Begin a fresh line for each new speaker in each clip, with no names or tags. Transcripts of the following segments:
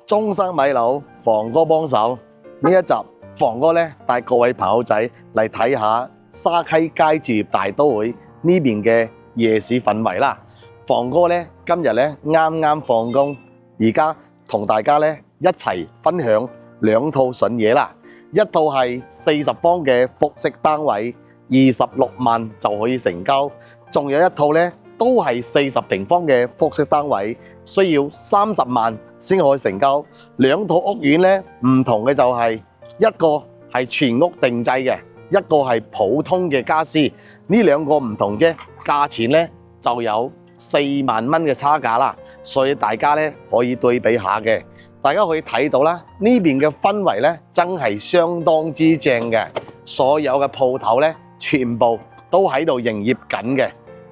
中山米樓房哥幫手呢一集，房哥咧帶各位朋友仔嚟睇下沙溪佳鑄業大都會呢邊嘅夜市氛圍啦。房哥咧今日咧啱啱放工，而家同大家咧一齊分享兩套筍嘢啦。一套係40方嘅複式單位，26萬就可以成交；仲有一套咧都係40平方嘅複式單位，需要30萬先可以成交。兩套屋苑咧唔同嘅就係一個係全屋定製嘅，一個係普通嘅家私。呢兩個唔同啫，價錢咧就有4萬蚊嘅差價啦，所以大家咧可以對比下嘅。大家可以睇到啦，呢邊嘅氛圍咧真係相當之正嘅，所有嘅鋪頭咧全部都喺度營業緊嘅。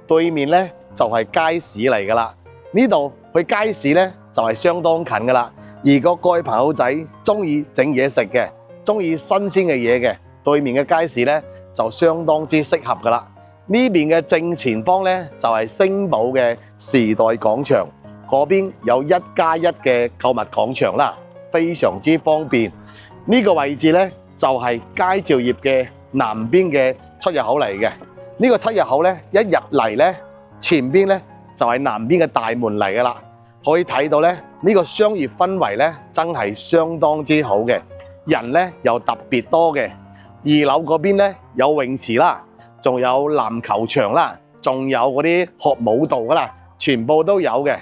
對面咧就係街市嚟噶啦，呢度去街市咧就係相當近噶啦。如果各位朋友仔中意整嘢食嘅，中意新鮮嘅嘢嘅，對面嘅街市咧就相當之適合噶啦。呢邊嘅正前方咧就係星寶嘅時代廣場。嗰邊有1+1嘅購物廣場啦，非常之方便。呢個位置咧就係佳鑄業嘅南邊嘅出入口嚟嘅。呢個出入口咧一入嚟咧，前邊咧就係南邊嘅大門嚟噶啦。可以睇到咧呢個商業氛圍咧真係相當之好嘅，人咧又特別多嘅。2樓嗰邊咧有泳池啦，仲有籃球場啦，仲有嗰啲學舞蹈噶啦，全部都有嘅。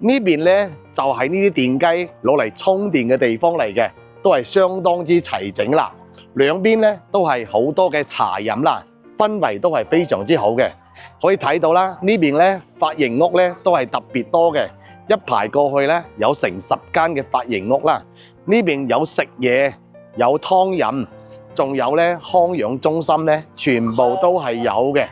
呢邊咧就係呢啲電機攞嚟充電嘅地方嚟嘅，都係相當之齊整啦。兩邊咧都係好多嘅茶飲啦，氛圍都係非常之好嘅。可以睇到啦，呢邊咧髮型屋咧都係特別多嘅，一排過去咧有成10間嘅髮型屋啦。呢邊有食嘢，有湯飲，仲有咧康養中心咧，全部都係有嘅。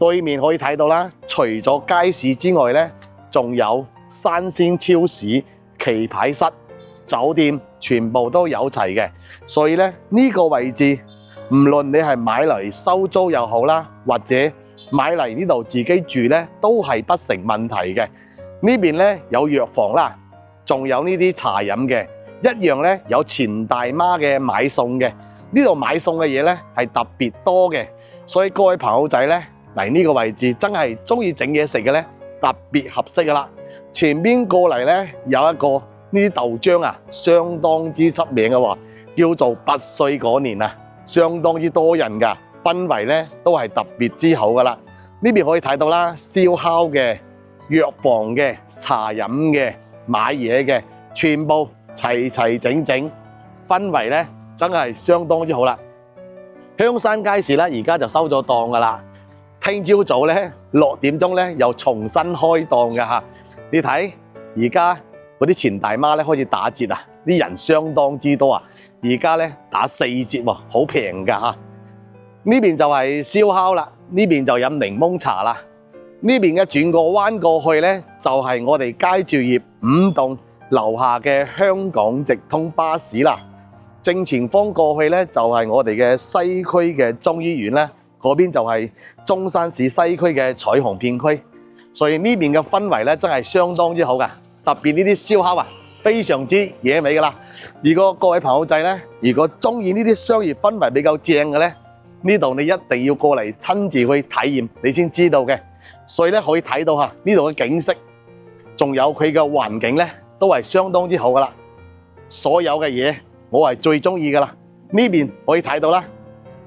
對面可以睇到啦，除咗街市之外咧，仲有生鮮超市、棋牌室、酒店，全部都有齊嘅。所以咧呢個位置，唔論你係買嚟收租又好啦，或者買嚟呢度自己住咧，都係不成問題嘅。呢邊咧有藥房啦，仲有呢啲茶飲嘅，一樣咧有錢大媽嘅買餸嘅。呢度買餸嘅嘢咧係特別多嘅，所以各位朋友仔咧嚟呢個位置真係中意整嘢食嘅咧，特別合適噶啦。前邊過嚟咧有一個呢啲豆漿啊，相當之出名嘅喎，叫做8歲嗰年啊，相當之多人噶，氛圍咧都係特別之好噶啦。呢邊可以睇到啦，燒烤嘅、藥房嘅、茶飲嘅、買嘢嘅，全部齊齊整整，氛圍咧真係相當之好啦。香山街市咧而家就收咗檔噶啦，聽朝早咧6點鐘咧又重新開檔嘅嚇。你睇而家嗰啲錢大媽咧開始打折啊，啲人相當之多啊，而家咧打4折喎，好平噶嚇。呢邊就係燒烤啦，呢邊就飲檸檬茶啦。呢邊嘅轉個彎過去咧，就係我哋佳鑄業5棟樓下嘅香港直通巴士啦。正前方過去咧就係我哋嘅西區嘅中醫院啦，嗰邊就係中山市西區嘅彩虹片區。所以呢邊嘅氛圍咧真係相當之好噶，特別呢啲燒烤啊，非常之惹味噶啦。如果各位朋友仔咧，如果中意呢啲商業氛圍比較正嘅咧，呢度你一定要過嚟親自去體驗，你先知道嘅。所以咧可以睇到嚇呢度嘅景色，仲有佢嘅環境咧，都係相當之好噶啦。所有嘅嘢我係最中意噶啦。呢邊可以睇到啦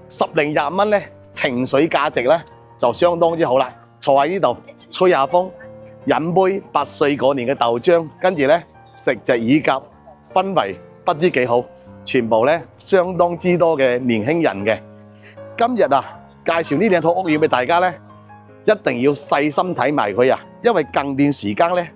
，10零20蚊咧，情緒價值咧就相當之好啦。坐喺呢度吹下風，飲杯8歲嗰年嘅豆漿，跟住咧食隻乳鴿，氛圍不知幾好。全部咧相當之多嘅年輕人嘅。今日啊，介紹呢兩套屋苑俾大家咧，一定要細心睇埋佢啊，因為近段時間咧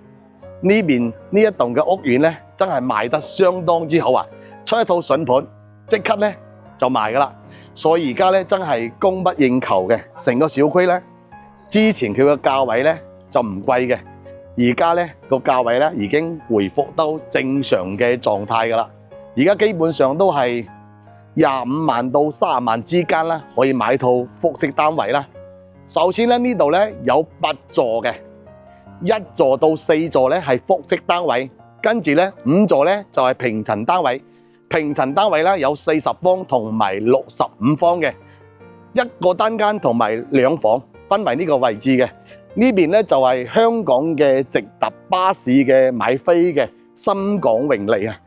呢邊呢一棟嘅屋苑咧，真係賣得相當之好啊！出一套筍盤，即刻咧就賣噶啦，所以而家咧真係供不應求嘅。成個小區咧，之前佢個價位咧就唔貴嘅，而家咧個價位咧已經回復到正常嘅狀態噶啦。而家基本上都係25萬到30萬之間啦，可以買套複式單位啦。首先咧呢度咧有8座嘅，1座到4座咧係複式單位，跟住咧5座咧就係平層單位，平層單位啦有40方同埋65方嘅，一個單間同埋2房分為呢個位置嘅。呢邊咧就係香港嘅直達巴士嘅買飛嘅深港永利啊。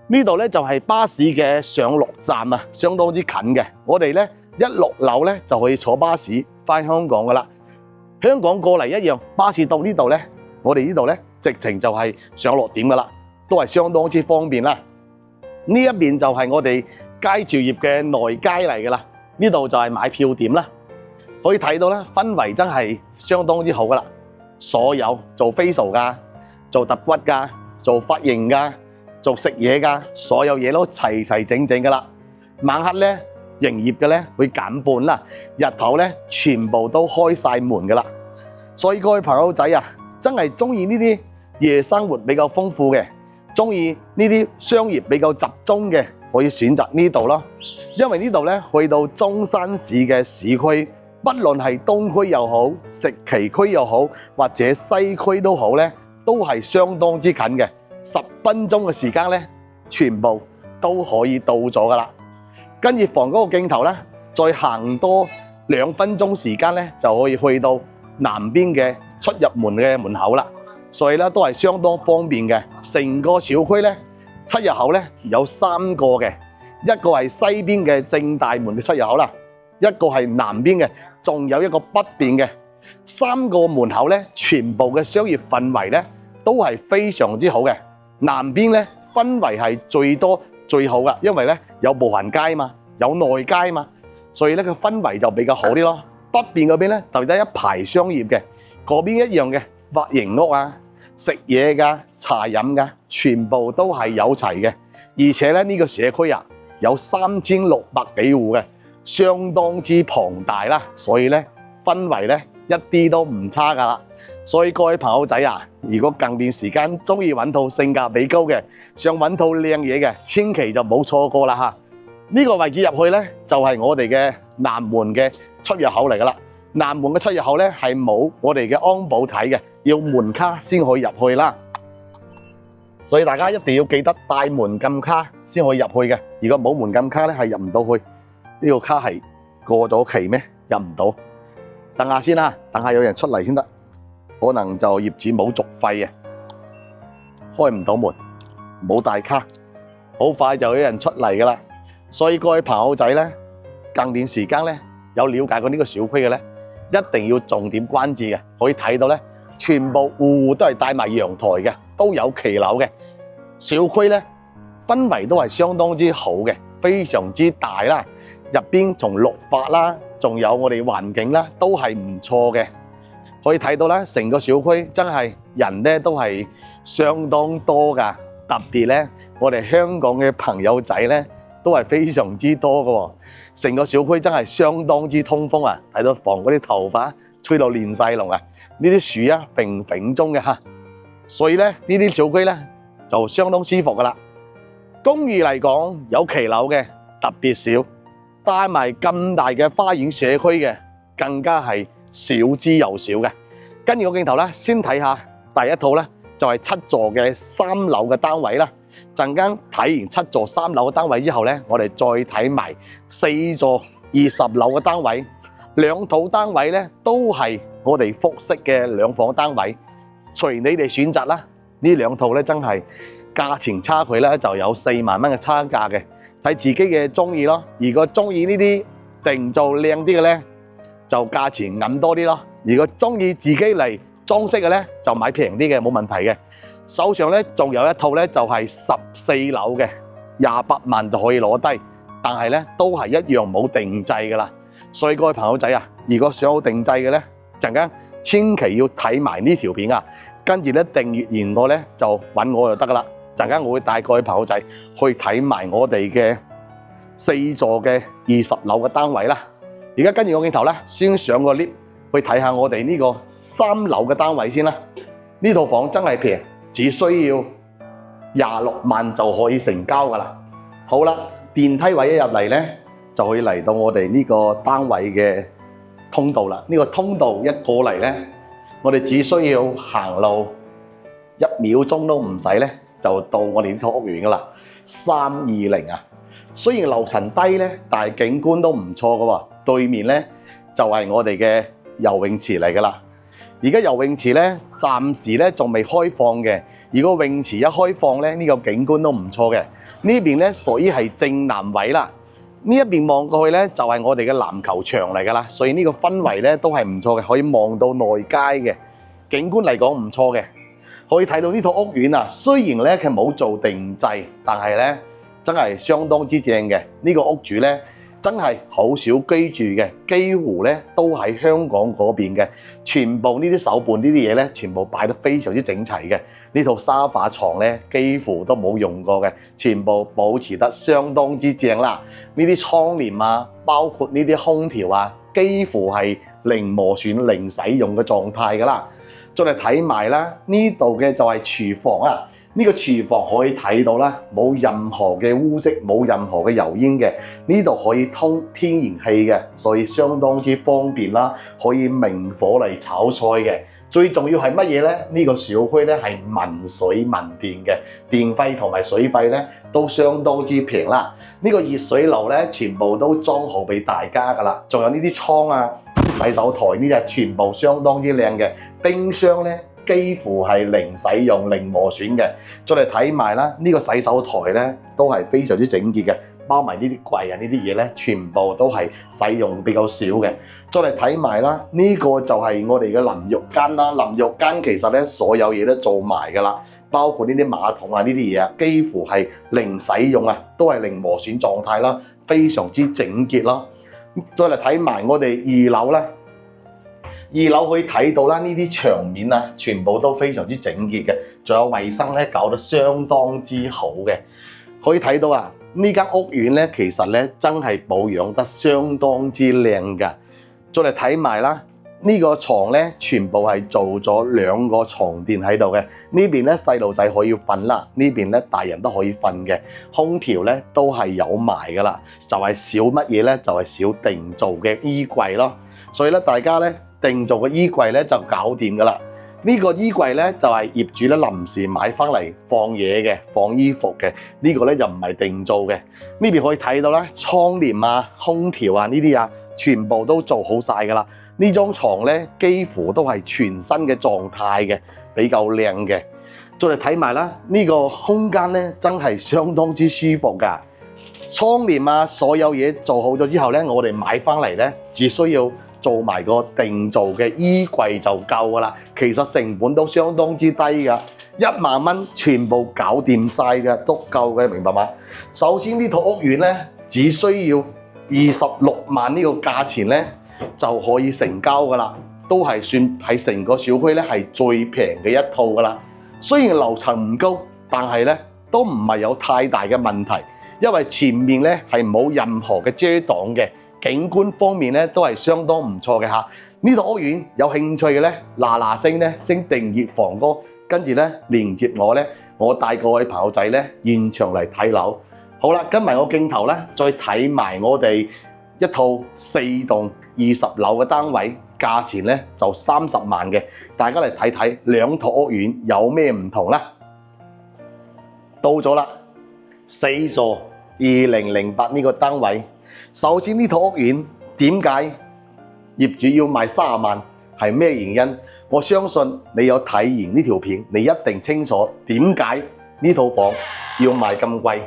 呢度咧就係巴士嘅上落站啊，相當之近嘅。我哋咧一落樓咧就可以坐巴士返香港噶啦。香港過嚟一樣，巴士到呢度咧，我哋呢度咧直情就係上落點噶啦，都係相當之方便啦。呢一邊就係我哋佳兆業嘅內街嚟噶啦，呢度就係買票點啦。可以睇到咧，氛圍真係相當之好噶啦。所有做 facial 噶、做揼骨噶、做髮型噶、做食嘢噶，所有嘢都齊齊整整噶啦。晚黑咧營業嘅咧會減半啦，日頭咧全部都開晒門噶啦。所以各位朋友仔啊，真係中意呢啲夜生活比較豐富嘅，中意呢啲商業比較集中嘅，可以選擇呢度咯。因為呢度咧去到中山市嘅市區，不論係東區又好、石岐區又好，或者西區都好咧，都係相當之近嘅，10分鐘嘅時間咧，全部都可以到咗噶啦。跟住房嗰個鏡頭咧，再行多2分鐘時間咧，就可以去到南邊嘅出入門嘅門口啦。所以咧都係相當方便嘅。成個小區咧出入口咧有3個嘅，一個係西邊嘅正大門嘅出入口啦，一個係南邊嘅，仲有一個北邊嘅。3個門口咧，全部嘅商業氛圍咧都係非常之好嘅。南邊咧氛圍係最多最好噶，因為咧有步行街嘛，有內街嘛，所以咧個氛圍就比較好啲咯。北邊嗰邊咧就得一排商業嘅，嗰邊一樣嘅髮型屋啊、食嘢噶、茶飲噶，全部都係有齊嘅。而且咧呢個社區啊有3600幾戶嘅，相當之龐大啦，所以咧氛圍咧一啲都唔差噶啦。所以各位朋友仔啊，如果近段時間中意揾套性價比高嘅，想揾套靚嘢嘅，千祈就冇錯過啦嚇。呢個位置入去咧就係我哋嘅南門嘅出入口嚟噶啦。南門嘅出入口咧係冇我哋嘅安保睇嘅，要門卡先可以入去啦。所以大家一定要記得帶門禁卡先可以入去嘅。如果冇門禁卡咧係入唔到去。呢個卡係過咗期咩？入唔到。等下先啦，等下有人出嚟先得。可能就業主冇續費嘅，開唔到門，冇帶卡，好快就有人出嚟噶啦。所以各位朋友仔咧，近段時間咧有了解過呢個小區嘅咧，一定要重點關注嘅。可以睇到咧，全部戶戶都係帶埋陽台嘅，都有騎樓嘅。小區咧氛圍都係相當之好嘅，非常之大啦。入邊從綠化啦，仲有我哋環境啦，都係唔錯嘅。可以睇到啦，成個小區真係人咧都係相當多噶，特別咧我哋香港嘅朋友仔咧都係非常之多噶喎。成個小區真係相當之通風啊！睇到房嗰啲頭髮吹到亂晒龍啊！呢啲樹啊揈揈中嘅嚇，所以咧呢啲小區咧就相當舒服噶啦。公寓嚟講有騎樓嘅特別少，帶埋咁大嘅花園社區嘅更加係少之又少嘅。跟住個鏡頭咧，先睇下第一套咧，就係7座嘅3樓嘅單位啦。陣間睇完7座3樓嘅單位之後咧，我哋再睇埋4座20樓嘅單位。兩套單位咧都係我哋複式嘅2房單位，隨你哋選擇啦。呢兩套咧真係價錢差距咧就有4萬蚊嘅差價嘅，睇自己嘅中意咯。如果中意呢啲定做靚啲嘅咧，就價錢揞多啲咯。如果中意自己嚟裝飾嘅咧，就買平啲嘅冇問題嘅。手上咧仲有一套咧就係14樓嘅，28萬就可以攞低，但係咧都係一樣冇定製噶啦。所以各位朋友仔啊，如果想要定製嘅咧，陣間千祈要睇埋呢條片啊，跟住咧訂閱完我咧就揾我就得噶啦。陣間我會帶各位朋友仔去睇埋我哋嘅4座嘅20樓嘅單位啦。而家跟住個鏡頭咧，先上個 lift 去睇下我哋呢個3樓嘅單位先啦。呢套房真係平，只需要26萬就可以成交噶啦。好啦，電梯位一入嚟咧，就可以嚟到我哋呢個單位嘅通道啦。呢個通道一過嚟咧，我哋只需要行路1秒鐘都唔使咧，就到我哋呢套屋苑噶啦，320啊。雖然樓層低咧，但係景觀都唔錯噶喎。對面咧就係我哋嘅游泳池嚟噶啦。而家游泳池咧暫時咧仲未開放嘅。如果泳池一開放咧，呢個景觀都唔錯嘅。呢邊咧屬於係正南位啦。呢一邊望過去咧就係我哋嘅籃球場嚟噶啦，所以呢個氛圍咧都係唔錯嘅，可以望到內街嘅景觀嚟講唔錯嘅。可以睇到呢套屋苑啊，雖然咧佢冇做定製，但係咧真係相當之正嘅。呢個屋主咧真係好少居住嘅，幾乎咧都喺香港嗰邊嘅。全部呢啲手辦呢啲嘢咧，全部擺得非常之整齊嘅。呢套沙發床咧幾乎都冇用過嘅，全部保持得相當之正啦。呢啲窗簾啊，包括呢啲空調啊，幾乎係零磨損、零使用嘅狀態㗎啦。再嚟睇埋啦，呢度嘅就係廚房啊。呢個廚房可以睇到啦，冇任何嘅污漬，冇任何嘅油煙嘅。呢度可以通天然氣嘅，所以相當之方便啦，可以明火嚟炒菜嘅。最重要係乜嘢咧？呢個小區咧係民水民電嘅，電費同埋水費咧都相當之平啦。呢個熱水爐咧全部都裝好俾大家噶啦，仲有呢啲倉啊、洗手台呢啲全部相當之靚嘅。冰箱咧幾乎係零使用、零磨損嘅。再嚟睇埋啦，呢個洗手台咧都係非常之整潔嘅，包埋呢啲櫃啊呢啲嘢咧，全部都係使用比較少嘅。再嚟睇埋啦，呢個就係我哋嘅淋浴間啦。淋浴間其實咧所有嘢都做埋噶啦，包括呢啲馬桶啊呢啲嘢啊，幾乎係零使用啊，都係零磨損狀態啦，非常之整潔咯。再嚟睇埋我哋2樓啦。2樓可以睇到啦，呢啲牆面啊，全部都非常之整潔嘅，仲有衞生咧，搞得相當之好嘅。可以睇到啊，呢間屋苑咧，其實咧真係保養得相當之靚㗎。再嚟睇埋啦，呢個床咧，全部係做咗2個床墊喺度嘅。呢邊咧細路仔可以瞓啦，呢邊咧大人都可以瞓嘅。空調咧都係有埋㗎啦，就係少乜嘢咧？就係少定做嘅衣櫃咯。所以咧，大家咧〜定做嘅衣櫃咧就搞掂㗎啦。呢個衣櫃咧就係業主咧臨時買翻嚟放嘢嘅，放衣服嘅。呢個咧就唔係定做嘅。呢邊可以睇到啦，窗簾啊、空調啊呢啲啊，全部都做好晒㗎啦。呢張床咧幾乎都係全新嘅狀態嘅，比較靚嘅。再嚟睇埋啦，呢個空間咧真係相當之舒服㗎。窗簾啊，所有嘢做好咗之後咧，我哋買翻嚟咧只需要做埋個定做嘅衣櫃就夠㗎啦。其實成本都相當之低㗎，1萬蚊全部搞掂晒嘅，都夠嘅，明白嗎？首先呢套屋苑咧，只需要26萬呢個價錢咧就可以成交㗎啦，都係算喺成個小區咧係最平嘅一套㗎啦。雖然樓層唔高，但係咧都唔係有太大嘅問題，因為前面咧係冇任何嘅遮擋嘅。景觀方面咧都係相當唔錯嘅嚇。呢套屋苑有興趣嘅咧，嗱聲咧先訂閱房哥，跟住咧連接我咧，我帶各位朋友仔咧現場嚟睇樓。好啦，跟埋我鏡頭咧，再睇埋我哋一套4棟20樓嘅單位，價錢咧就30萬嘅。大家嚟睇睇兩套屋苑有咩唔同啦。到咗啦，4座2008呢個單位。首先呢套屋苑點解業主要賣30萬？係咩原因？我相信你有睇完呢條片，你一定清楚點解呢套房要賣咁貴。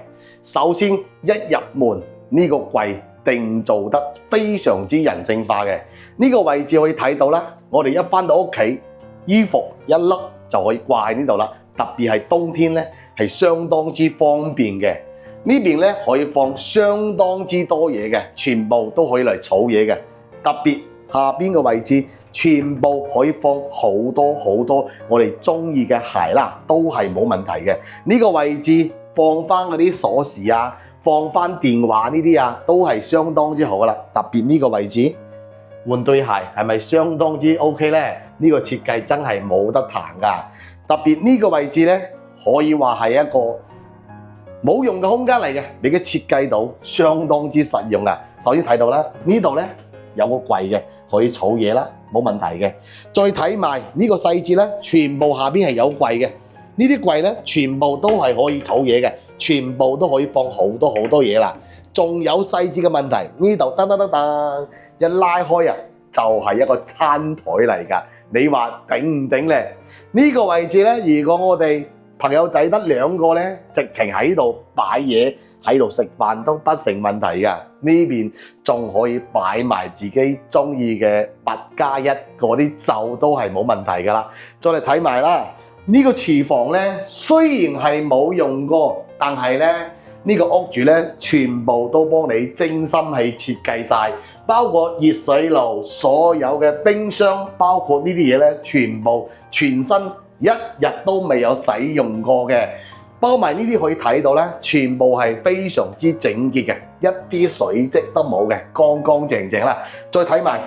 首先一入門呢個櫃定做得非常之人性化嘅，呢個位置可以睇到啦。我哋一返到屋企，衣服一粒就可以掛喺呢度啦。特別係冬天咧，係相當之方便嘅。呢邊咧可以放相當之多嘢嘅，全部都可以嚟儲嘢嘅。特別下邊嘅位置，全部可以放好多好多我哋中意嘅鞋啦，都係冇問題嘅。呢個位置放翻嗰啲鎖匙啊，放翻電話呢啲啊，都係相當之好噶啦。特別呢個位置換對鞋係咪相當之 OK 呢？呢個設計真係冇得彈噶。特別呢個位置咧，可以話係一個冇用嘅空間嚟嘅，你嘅設計到相當之實用啊！首先睇到啦，呢度咧有個櫃嘅，可以儲嘢啦，冇問題嘅。再睇埋呢個細節咧，全部下邊係有櫃嘅。呢啲櫃咧全部都係可以儲嘢嘅，全部都可以放好多嘢啦。仲有細節嘅問題，呢度噔，一拉開啊，就係一個餐台嚟㗎。你話頂唔頂咧？呢個位置咧，如果我哋朋友仔得2個咧，直情喺度擺嘢，喺度食飯都不成問題㗎。呢邊仲可以擺埋自己中意嘅8+1嗰啲就都係冇問題㗎啦。再嚟睇埋啦，呢個廚房咧雖然係冇用過，但係咧呢個屋主咧全部都幫你精心去設計晒，包括熱水爐、所有嘅冰箱，包括呢啲嘢咧全部全新，一日都未有使用過嘅。包埋呢啲可以睇到咧，全部係非常之整潔嘅，一啲水漬都冇嘅，乾乾淨淨啦。再睇埋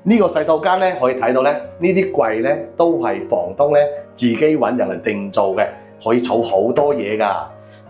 呢個洗手間咧，可以睇到咧，呢啲櫃咧都係房東咧自己揾人嚟定做嘅，可以儲好多嘢㗎。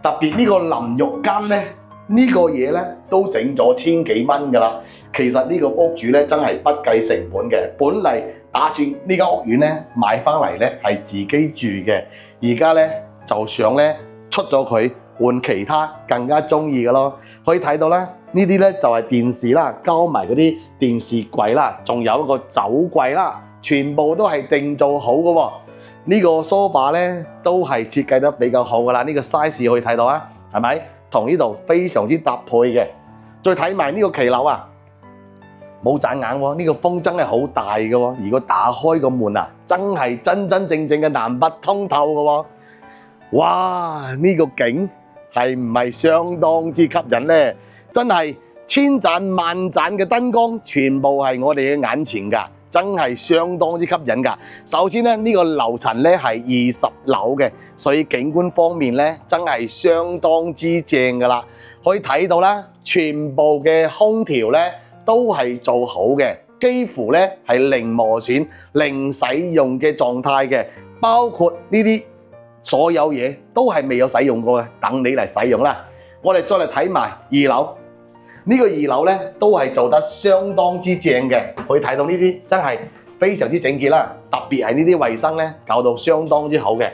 特別呢個淋浴間咧，呢個嘢咧都整咗千幾蚊㗎啦。其實呢個屋主咧真係不計成本嘅，本嚟打算呢間屋苑咧買翻嚟咧係自己住嘅，而家咧就想咧出咗佢換其他更加中意嘅咯。可以睇到咧，呢啲咧就係電視啦，加埋嗰啲電視櫃啦，仲有一個酒櫃啦，全部都係定做好嘅喎。呢個 sofa 咧都係設計得比較好㗎啦，呢個 size 可以睇到啊，係咪？同呢度非常之搭配嘅。再睇埋呢個騎樓啊，冇眨眼喎，呢個風真係好大嘅喎。如果打開個門啊，真係真正嘅南北通透嘅喎。哇！呢個景係唔係相當之吸引呢？真係千盞萬盞嘅燈光，全部係我哋嘅眼前㗎。真係相當之吸引㗎。首先咧，呢個樓層咧係20樓嘅，所以景觀方面咧真係相當之正㗎啦。可以睇到啦，全部嘅空調咧都係做好嘅，幾乎咧係零磨損、零使用嘅狀態嘅。包括呢啲所有嘢都係未有使用過嘅，等你嚟使用啦。我哋再嚟睇埋2樓。呢個2樓咧都係做得相當之正嘅，可以睇到呢啲真係非常之整潔啦。特別係呢啲衞生咧搞到相當之好嘅。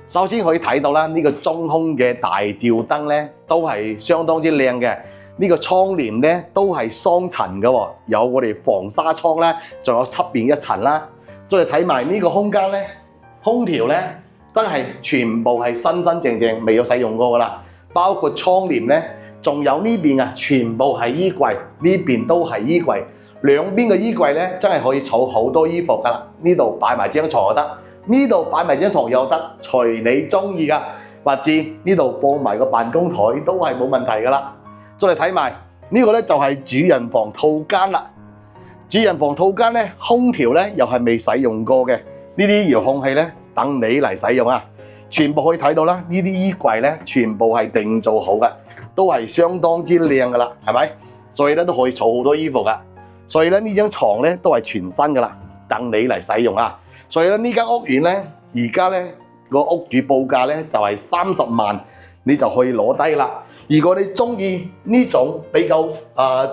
首先可以睇到啦，呢個中空嘅大吊燈咧都係相當之靚嘅。呢個窗簾咧都係雙層嘅喎，有我哋防沙窗啦，仲有側邊1層啦。再嚟睇埋呢個空間咧，空調咧真係全部係新正未有使用過㗎啦。包括窗簾咧。仲有呢邊啊，全部係衣櫃，呢邊都係衣櫃，兩邊嘅衣櫃咧真係可以儲好多衣服㗎啦。呢度擺埋張床又得，呢度擺埋張床又得，隨你中意㗎。或者呢度放埋個辦公台都係冇問題㗎啦。再嚟睇埋呢個咧就係主人房套間啦。主人房套間咧，空調咧又係未使用過嘅，呢啲遙控器咧等你嚟使用啊。全部可以睇到啦，呢啲衣櫃咧全部係定做好嘅。都係相當之靚㗎啦，係咪？所以咧都可以儲好多衣服㗎。所以咧呢張床咧都係全新㗎啦，等你嚟使用啊。所以咧呢間屋苑咧，而家咧個屋主報價咧就係30萬，你就可以攞低啦。如果你中意呢種比較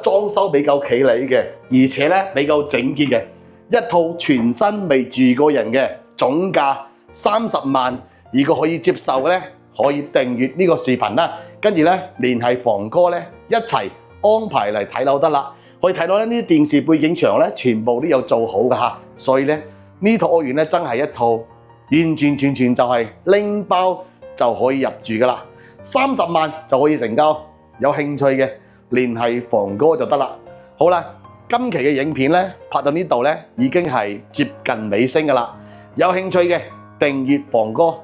裝修比較企理嘅，而且咧比較整潔嘅一套全新未住過人嘅，總價30萬，如果可以接受嘅咧，可以訂閱呢個視頻啦。跟住咧，聯繫房哥咧一齊安排嚟睇樓得啦。可以睇到咧，呢啲電視背景牆咧，全部都有做好㗎嚇。所以咧，呢套屋苑咧真係一套完全就係拎包就可以入住㗎啦。30萬就可以成交，有興趣嘅聯繫房哥就得啦。好啦，今期嘅影片咧拍到呢度咧已經係接近尾聲㗎啦。有興趣嘅訂閱房哥。